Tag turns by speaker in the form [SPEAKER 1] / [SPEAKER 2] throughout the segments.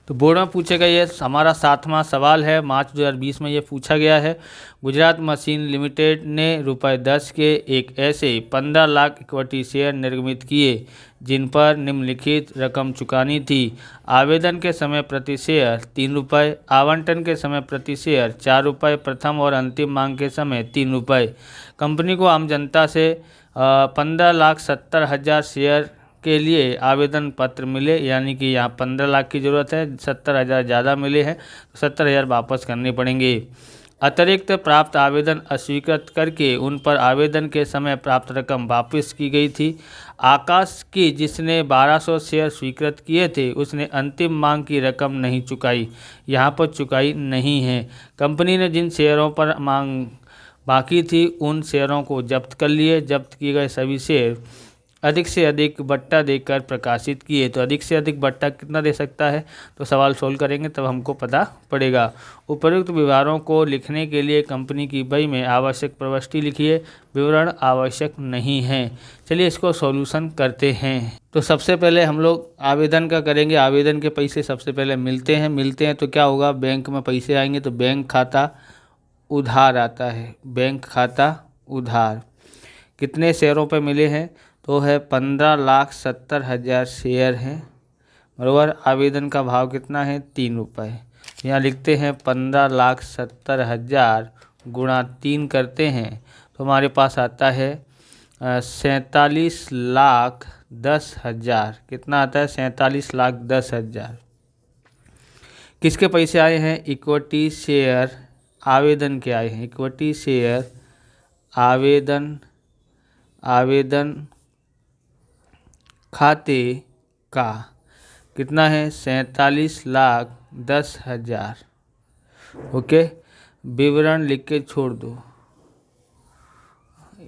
[SPEAKER 1] तो बोर्ड में पूछेगा, ये हमारा 7वां सवाल है, मार्च 2020 में ये पूछा गया है। गुजरात मशीन लिमिटेड ने ₹10 के एक ऐसे 15 लाख इक्विटी शेयर निर्गमित किए जिन पर निम्नलिखित रकम चुकानी थी। आवेदन के समय प्रति शेयर ₹3, आवंटन के समय प्रति शेयर ₹4, प्रथम और अंतिम मांग के समय ₹3। कंपनी को आम जनता से 15,70,000 शेयर के लिए आवेदन पत्र मिले, यानी कि यहाँ 15 लाख की ज़रूरत है, 70,000 ज़्यादा मिले हैं तो 70,000 वापस करने पड़ेंगे। अतिरिक्त प्राप्त आवेदन अस्वीकृत करके उन पर आवेदन के समय प्राप्त रकम वापस की गई थी। आकाश की, जिसने 1200 शेयर स्वीकृत किए थे, उसने अंतिम मांग की रकम नहीं चुकाई, यहाँ पर चुकाई नहीं है। कंपनी ने जिन शेयरों पर मांग बाकी थी उन शेयरों को जब्त कर लिए। जब्त किए गए सभी शेयर अधिक से अधिक बट्टा देकर प्रकाशित किए। तो अधिक से अधिक बट्टा कितना दे सकता है, तो सवाल सोल्व करेंगे तब हमको पता पड़ेगा। उपयुक्त विवरणों को लिखने के लिए कंपनी की बही में आवश्यक प्रविष्टि लिखिए, विवरण आवश्यक नहीं है। चलिए इसको सॉल्यूशन करते हैं। तो सबसे पहले हम लोग आवेदन का करेंगे। आवेदन के पैसे सबसे पहले मिलते हैं तो क्या होगा, बैंक में पैसे आएंगे तो बैंक खाता उधार आता है। बैंक खाता उधार कितने शेयरों पे मिले हैं, तो है 15,70,000 शेयर हैं, बराबर। आवेदन का भाव कितना है, ₹3। यहाँ लिखते हैं 15,70,000 गुणा 3 करते हैं तो हमारे पास आता है 47,10,000। कितना आता है, 47,10,000। किसके पैसे आए हैं, इक्विटी शेयर आवेदन के आए हैं। इक्विटी शेयर आवेदन खाते का कितना है, 47,10,000। ओके, विवरण लिख के छोड़ दो,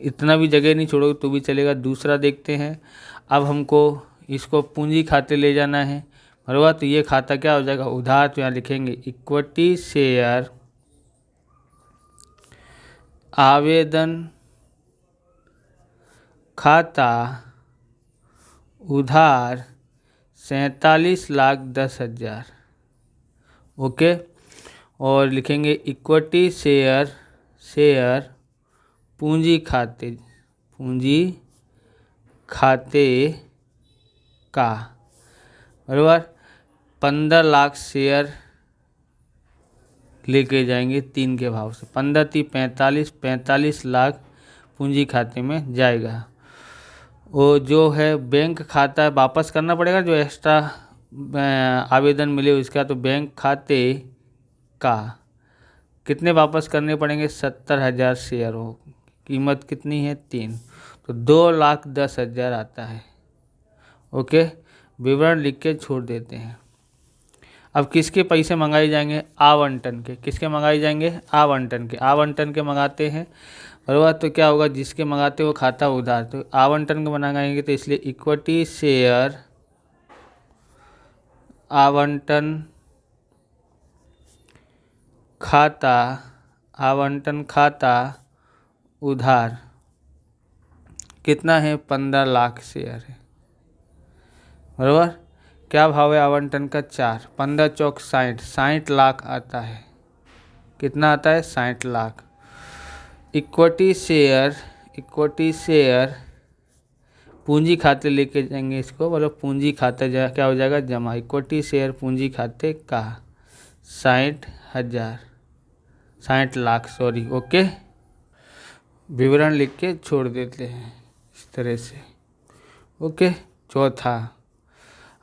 [SPEAKER 1] इतना भी जगह नहीं छोड़ोगे तो भी चलेगा। दूसरा देखते हैं। अब हमको इसको पूंजी खाते ले जाना है, बराबर। तो ये खाता क्या हो जाएगा, उधार। तो यहाँ लिखेंगे इक्विटी शेयर आवेदन खाता उधार 47,10,000। ओके, और लिखेंगे इक्विटी शेयर पूंजी खाते का, बराबर। 15 लाख शेयर लेके जाएंगे 3 के भाव से। 15 × 45, 45 लाख पूंजी खाते में जाएगा। वो जो है बैंक खाता वापस करना पड़ेगा, जो एक्स्ट्रा आवेदन मिले उसका। तो बैंक खाते का कितने वापस करने पड़ेंगे, 70,000 शेयर हो। कीमत कितनी है, 3। तो 2,10,000 आता है। ओके, विवरण लिख के छोड़ देते हैं। अब किसके पैसे मंगाए जाएंगे, आवंटन के। किसके मंगाए जाएंगे, आवंटन के मंगाते हैं, बराबर। तो क्या होगा, जिसके मंगाते हो खाता उधार, तो आवंटन को मंगाएंगे तो इसलिए इक्विटी शेयर आवंटन खाता उधार कितना है, 15 लाख शेयर है, बराबर। क्या भाव है आवंटन का, 4। 15 चौक 60, 60 लाख आता है। कितना आता है, 60 लाख। इक्विटी शेयर पूंजी खाते लेके जाएंगे इसको, मतलब पूंजी खाते क्या हो जाएगा, जमा। इक्विटी शेयर पूंजी खाते का 60 लाख, सॉरी। ओके, विवरण लिख के छोड़ देते हैं इस तरह से। ओके, चौथा।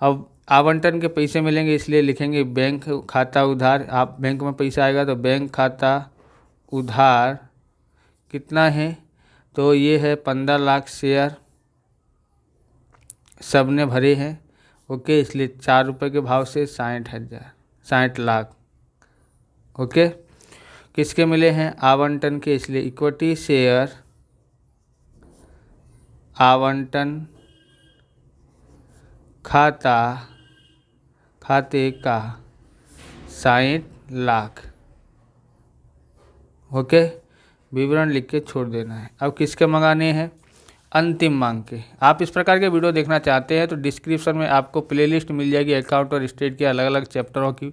[SPEAKER 1] अब आवंटन के पैसे मिलेंगे इसलिए लिखेंगे बैंक खाता उधार। आप बैंक में पैसा आएगा तो बैंक खाता उधार कितना है, तो ये है 15 लाख शेयर सब ने भरे हैं। ओके, इसलिए ₹4 के भाव से 60 लाख। ओके, किसके मिले हैं, आवंटन के, इसलिए इक्विटी शेयर आवंटन खाते का 60 लाख। ओके, विवरण लिख के छोड़ देना है। अब किसके मंगाने हैं, अंतिम मांग के। आप इस प्रकार के वीडियो देखना चाहते हैं तो डिस्क्रिप्शन में आपको प्लेलिस्ट मिल जाएगी अकाउंट और स्टेट के अलग अलग चैप्टरों की,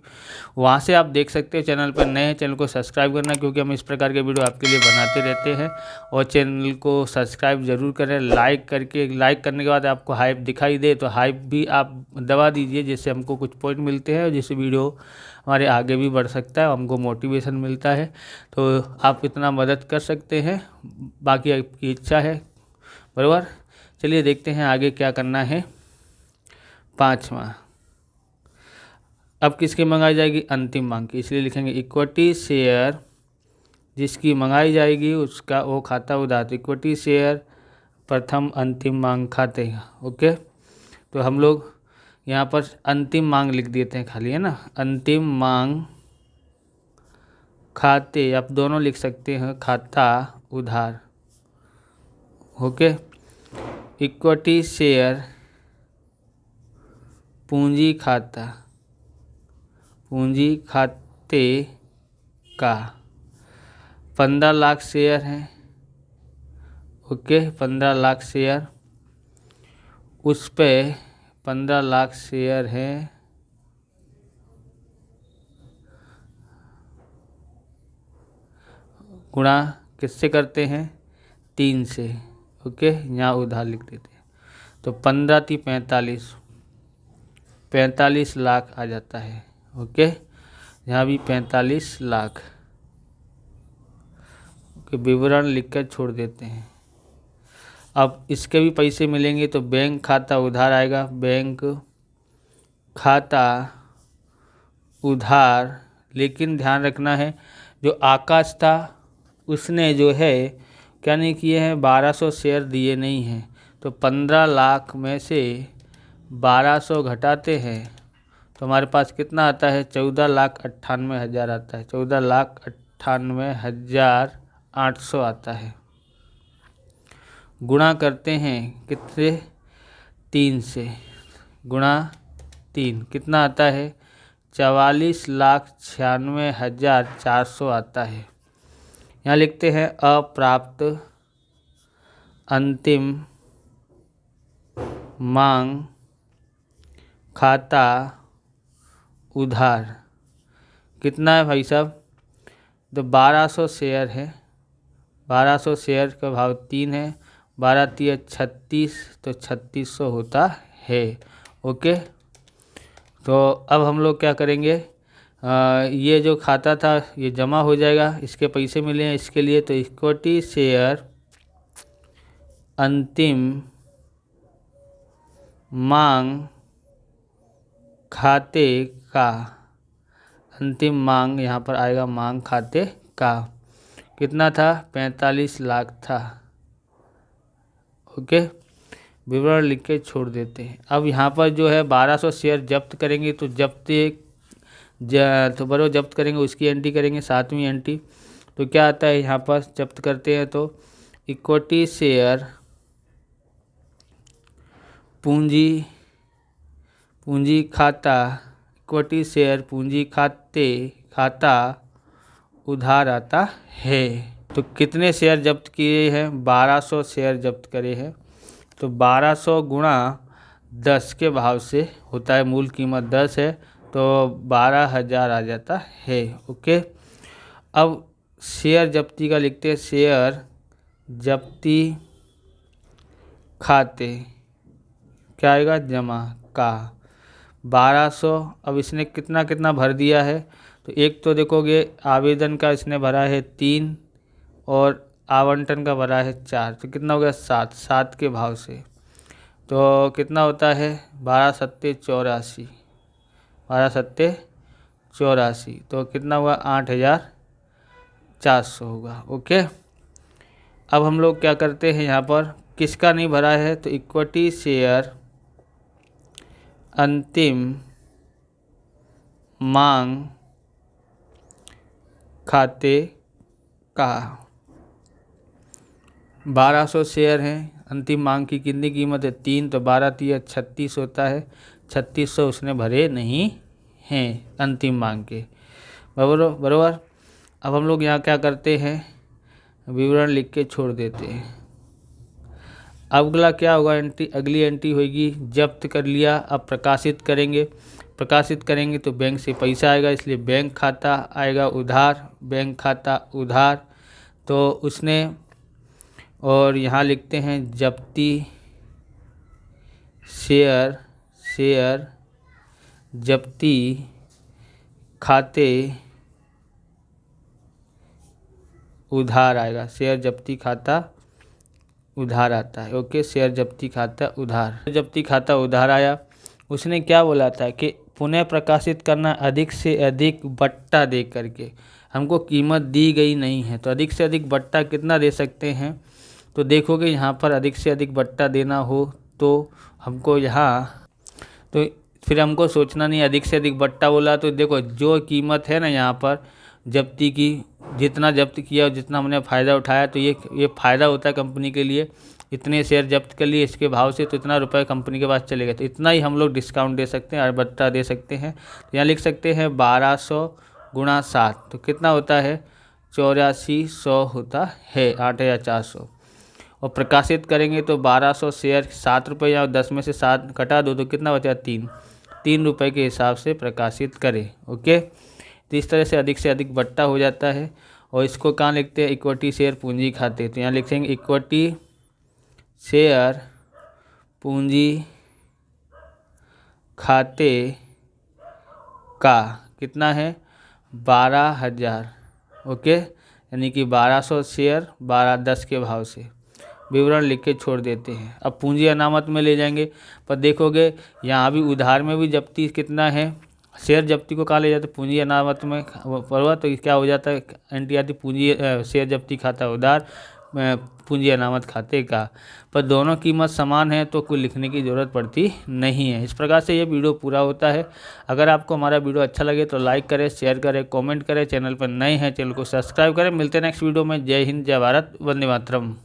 [SPEAKER 1] वहाँ से आप देख सकते हैं। चैनल पर नए हैं, चैनल को सब्सक्राइब करना, क्योंकि हम इस प्रकार के वीडियो आपके लिए बनाते रहते हैं। और चैनल को सब्सक्राइब जरूर करें, लाइक करने के बाद आपको हाइप दिखाई दे तो हाइप भी आप दबा दीजिए, जिससे हमको कुछ पॉइंट मिलते हैं और जिससे वीडियो हमारे आगे भी बढ़ सकता है, हमको मोटिवेशन मिलता है। तो आप इतना मदद कर सकते हैं, बाकी आपकी इच्छा है, बराबर। चलिए देखते हैं आगे क्या करना है। 5वां, अब किसकी मंगाई जाएगी? अंतिम मांग की, इसलिए लिखेंगे इक्विटी शेयर जिसकी मंगाई जाएगी उसका वो खाता उधार। इक्विटी शेयर प्रथम अंतिम मांग खाते हैं। ओके, तो हम लोग यहाँ पर अंतिम मांग लिख देते हैं खाली, है ना। अंतिम मांग खाते, आप दोनों लिख सकते हैं, खाता उधार। ओके, इक्विटी शेयर पूंजी खाता, पूंजी खाते का 15 लाख शेयर हैं। ओके, 15 लाख शेयर, उस पे 15 लाख शेयर हैं, गुणा किससे करते हैं? 3 से। ओके, यहाँ उधार लिख देते हैं, तो 15 × 45, 45 लाख आ जाता है। ओके, यहाँ भी 45 लाख के विवरण लिखकर छोड़ देते हैं। अब इसके भी पैसे मिलेंगे तो बैंक खाता उधार आएगा, बैंक खाता उधार। लेकिन ध्यान रखना है, जो आकाश था उसने जो है क्या नहीं किए हैं, 1200 शेयर दिए नहीं हैं। तो 15 लाख में से 1200 घटाते हैं तो हमारे पास कितना आता है? 14,98,000 आता है, 14,98,800 आता है। गुणा करते हैं कितने? 3 से, गुणा 3 कितना आता है? 44,96,400 आता है। यहाँ लिखते हैं अप्राप्त अंतिम मांग खाता उधार कितना है भाई साहब? तो 1200 शेयर है, 1200 शेयर का भाव 3 है, 12 × 36, तो 3600 होता है। ओके, तो अब हम लोग क्या करेंगे, ये जो खाता था ये जमा हो जाएगा, इसके पैसे मिले हैं इसके लिए। तो इक्विटी शेयर अंतिम मांग खाते का, अंतिम मांग यहाँ पर आएगा मांग खाते का कितना था? 45 लाख था। ओके, विवरण लिख के छोड़ देते हैं। अब यहाँ पर जो है 1200 शेयर जब्त करेंगे, तो जब्त करेंगे, उसकी एंट्री करेंगे, 7वीं एंट्री। तो क्या आता है यहाँ पर जब्त करते हैं तो इक्विटी शेयर पूंजी खाता, इक्विटी शेयर पूंजी खाता उधार आता है। तो कितने शेयर जब्त किए हैं? 1200 शेयर जब्त करे हैं। तो 1200 गुणा 10 के भाव से होता है, मूल कीमत 10 है तो 12,000 आ जाता है। ओके, अब शेयर जब्ती का लिखते हैं, शेयर जब्ती खाते क्या आएगा? जमा का 1200। अब इसने कितना कितना भर दिया है? तो एक तो देखोगे आवेदन का इसने भरा है 3 और आवंटन का भरा है 4, तो कितना हो गया? 7 के भाव से। तो कितना होता है? 12 × 7 = 84, 12 × 7 = 84, तो कितना हुआ? 8,400 होगा। ओके, अब हम लोग क्या करते हैं, यहाँ पर किसका नहीं भरा है? तो इक्विटी शेयर अंतिम मांग खाते का 1200 शेयर हैं, अंतिम मांग की कितनी कीमत है? 3, तो 12 × 3 = 36 होता है, 3600 उसने भरे नहीं हैं अंतिम मांग के, बराबर। अब हम लोग यहाँ क्या करते हैं, विवरण लिख के छोड़ देते हैं। अगला क्या होगा एंट्री, अगली एंट्री होगी जब्त कर लिया। अब प्रकाशित करेंगे, प्रकाशित करेंगे तो बैंक से पैसा आएगा, इसलिए बैंक खाता आएगा उधार, बैंक खाता उधार। तो उसने, और यहाँ लिखते हैं जब्ती शेयर, शेयर जब्ती खाते उधार आएगा, शेयर जब्ती खाता उधार आता है। ओके, शेयर जब्ती खाता उधार, जब्ती खाता उधार आया। उसने क्या बोला था कि पुनः प्रकाशित करना अधिक से अधिक बट्टा दे करके, हमको कीमत दी गई नहीं है, तो अधिक से अधिक बट्टा कितना दे सकते हैं। तो देखोगे यहाँ पर अधिक से अधिक बट्टा देना हो तो हमको यहाँ, तो फिर हमको सोचना नहीं, अधिक से अधिक बट्टा बोला तो देखो जो कीमत है ना यहाँ पर जब्ती की, जितना जब्त किया और जितना हमने फ़ायदा उठाया, तो ये फ़ायदा होता है कंपनी के लिए। इतने शेयर जब्त कर लिए इसके भाव से, तो इतना रुपए कंपनी के पास चले गए, तो इतना ही हम लोग डिस्काउंट दे सकते हैं और बट्टा दे सकते हैं। तो यहाँ लिख सकते हैं 1200 गुणा 7, तो कितना होता है 8400 होता है, 8400। और प्रकाशित करेंगे तो 1200 शेयर 7 रुपये, या 10 में से 7 घटा दो तो कितना बचा 3 रुपये के हिसाब से प्रकाशित करें। ओके, तो इस तरह से अधिक बट्टा हो जाता है। और इसको कहाँ लिखते हैं, इक्विटी शेयर पूंजी खाते, तो यहाँ लिखेंगे इक्विटी शेयर पूंजी खाते का कितना है 12,000। ओके, यानी कि 1200 शेयर 12.10 के भाव से विवरण लिख के छोड़ देते हैं। अब पूंजी अनामत में ले जाएंगे, पर देखोगे यहाँ भी उधार में भी जब्ती कितना है, शेयर जब्ती को कहाँ ले जाते, पूंजी अनामत में पड़वा, तो क्या हो जाता है एंट्री आती पूंजी शेयर जब्ती खाता उधार पूंजी अनामत खाते का। पर दोनों कीमत समान है तो कोई लिखने की ज़रूरत पड़ती नहीं है। इस प्रकार से ये वीडियो पूरा होता है। अगर आपको हमारा वीडियो अच्छा लगे तो लाइक करें, शेयर करें, कमेंट करें। चैनल पर नए हैं चैनल को सब्सक्राइब करें। मिलते हैं नेक्स्ट वीडियो में। जय हिंद, जय भारत, वंदे मातरम।